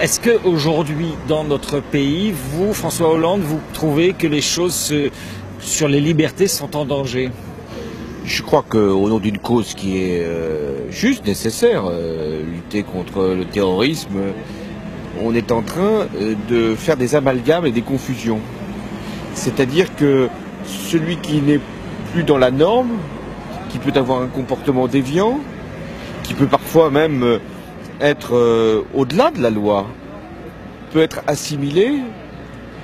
Est-ce qu'aujourd'hui, dans notre pays, vous, François Hollande, vous trouvez que les choses sur les libertés sont en danger? Je crois qu'au nom d'une cause qui est juste, nécessaire, lutter contre le terrorisme, on est en train de faire des amalgames et des confusions. C'est-à-dire que celui qui n'est plus dans la norme, qui peut avoir un comportement déviant, qui peut parfois même être au-delà de la loi, peut être assimilé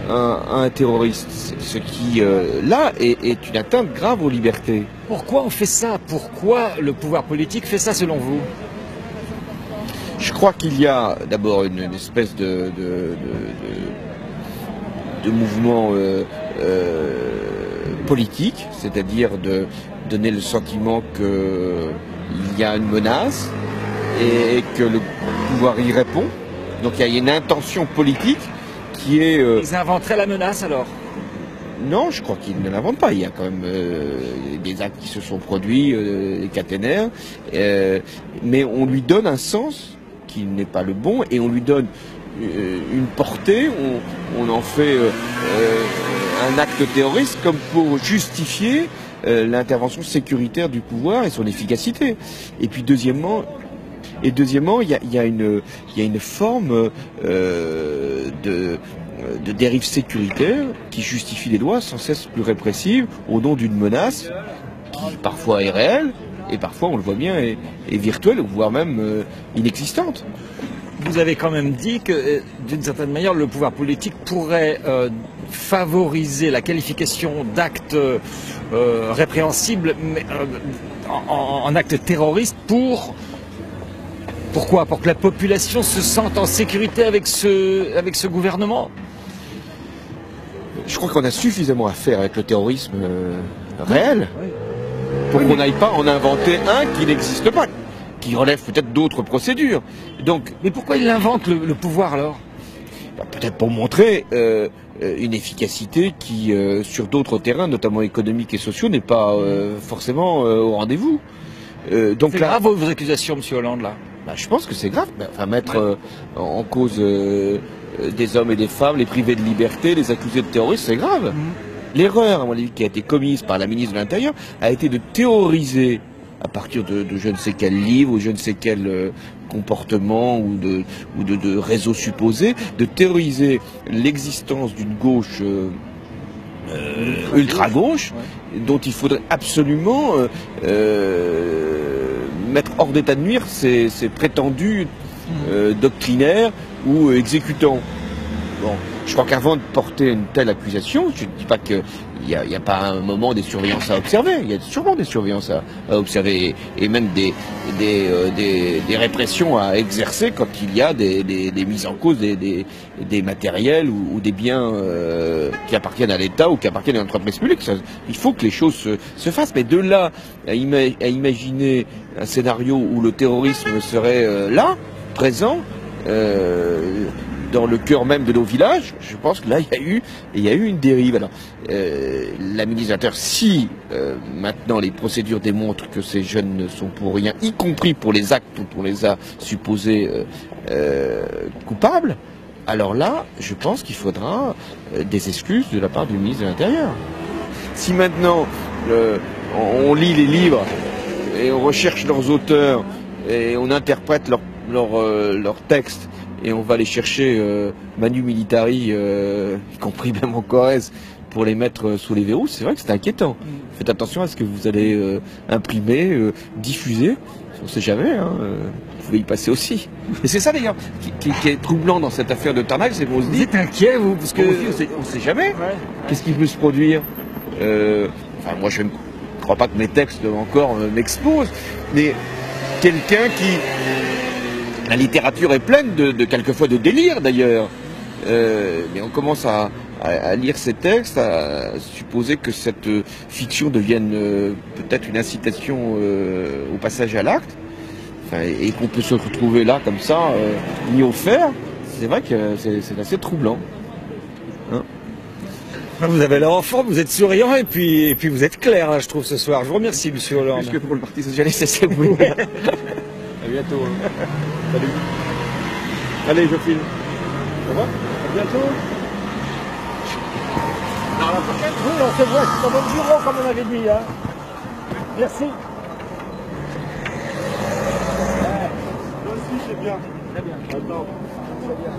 à un terroriste, ce qui là est une atteinte grave aux libertés. Pourquoi on fait ça? Pourquoi le pouvoir politique fait ça selon vous? Je crois qu'il y a d'abord une espèce de mouvement politique, c'est-à-dire de donner le sentiment qu'il y a une menace et que le pouvoir y répond. Donc il y a une intention politique qui est... Ils inventeraient la menace alors? Non, je crois qu'ils ne l'inventent pas. Il y a quand même des actes qui se sont produits, des caténaires, mais on lui donne un sens qui n'est pas le bon et on lui donne une portée, on en fait un acte terroriste comme pour justifier l'intervention sécuritaire du pouvoir et son efficacité. Et puis deuxièmement, il y a une forme de dérive sécuritaire qui justifie des lois sans cesse plus répressives au nom d'une menace qui parfois est réelle et parfois, on le voit bien, est virtuelle, voire même inexistante. Vous avez quand même dit que, d'une certaine manière, le pouvoir politique pourrait favoriser la qualification d'actes répréhensibles mais, en actes terroristes pourquoi? Pour que la population se sente en sécurité avec ce gouvernement? Je crois qu'on a suffisamment à faire avec le terrorisme réel pour qu'on n'aille pas en inventer un qui n'existe pas, qui relève peut-être d'autres procédures. Donc, mais pourquoi il invente le pouvoir alors? Peut-être pour montrer une efficacité qui, sur d'autres terrains, notamment économiques et sociaux, n'est pas forcément au rendez-vous. Donc c'est grave vos accusations, M. Hollande, là? Je pense que c'est grave. Enfin, mettre en cause des hommes et des femmes, les priver de liberté, les accuser de terrorisme, c'est grave. L'erreur, à mon avis, qui a été commise par la ministre de l'Intérieur, a été de théoriser, à partir de je ne sais quel livre, ou je ne sais quel comportement, ou de réseau supposé, de théoriser l'existence d'une gauche ultra-gauche, dont il faudrait absolument mettre hors d'état de nuire ces prétendus doctrinaires ou exécutants. Bon, je crois qu'avant de porter une telle accusation, je ne dis pas qu'il n'y a pas un moment des surveillances à observer. Il y a sûrement des surveillances à observer et même des répressions à exercer quand il y a des mises en cause des matériels ou des biens qui appartiennent à l'État ou qui appartiennent à l'entreprise publique. Il faut que les choses se fassent. Mais de là à imaginer un scénario où le terrorisme serait là, présent, dans le cœur même de nos villages, je pense que là, il y a eu une dérive. Alors, la ministre de l'Intérieur, si maintenant les procédures démontrent que ces jeunes ne sont pour rien, y compris pour les actes dont on les a supposés coupables, alors là, je pense qu'il faudra des excuses de la part du ministre de l'Intérieur. Si maintenant, on lit les livres et on recherche leurs auteurs et on interprète leurs textes, et on va les chercher manu militari, y compris même en Corrèze, pour les mettre sous les verrous, c'est vrai que c'est inquiétant. Faites attention à ce que vous allez imprimer, diffuser, on ne sait jamais, vous pouvez y passer aussi. Et c'est ça d'ailleurs qui est troublant dans cette affaire de Tarnac, c'est qu'on se dit... Vous êtes inquiet, vous? Parce que on ne sait jamais. Qu'est-ce qui peut se produire? Moi je ne crois pas que mes textes encore m'exposent, mais quelqu'un qui... La littérature est pleine quelquefois de délire d'ailleurs, mais on commence à lire ces textes, à supposer que cette fiction devienne peut-être une incitation au passage à l'acte, et qu'on peut se retrouver là comme ça, mis au fer. C'est vrai que c'est assez troublant. Hein. Vous avez l'air en forme, vous êtes souriant et puis vous êtes clair, là, je trouve, ce soir. Je vous remercie, monsieur Hollande. Plus que pour le Parti Socialiste, c'est ce que vous voulez dire. À bientôt. Hein. Salut. Allez, je filme. Au revoir. À bientôt. Alors, la prochaine, oui, on se voit dans votre bureau, comme on avait dit. Hein. Merci. Toi aussi, c'est bien. Très bien. Attends. Très bien.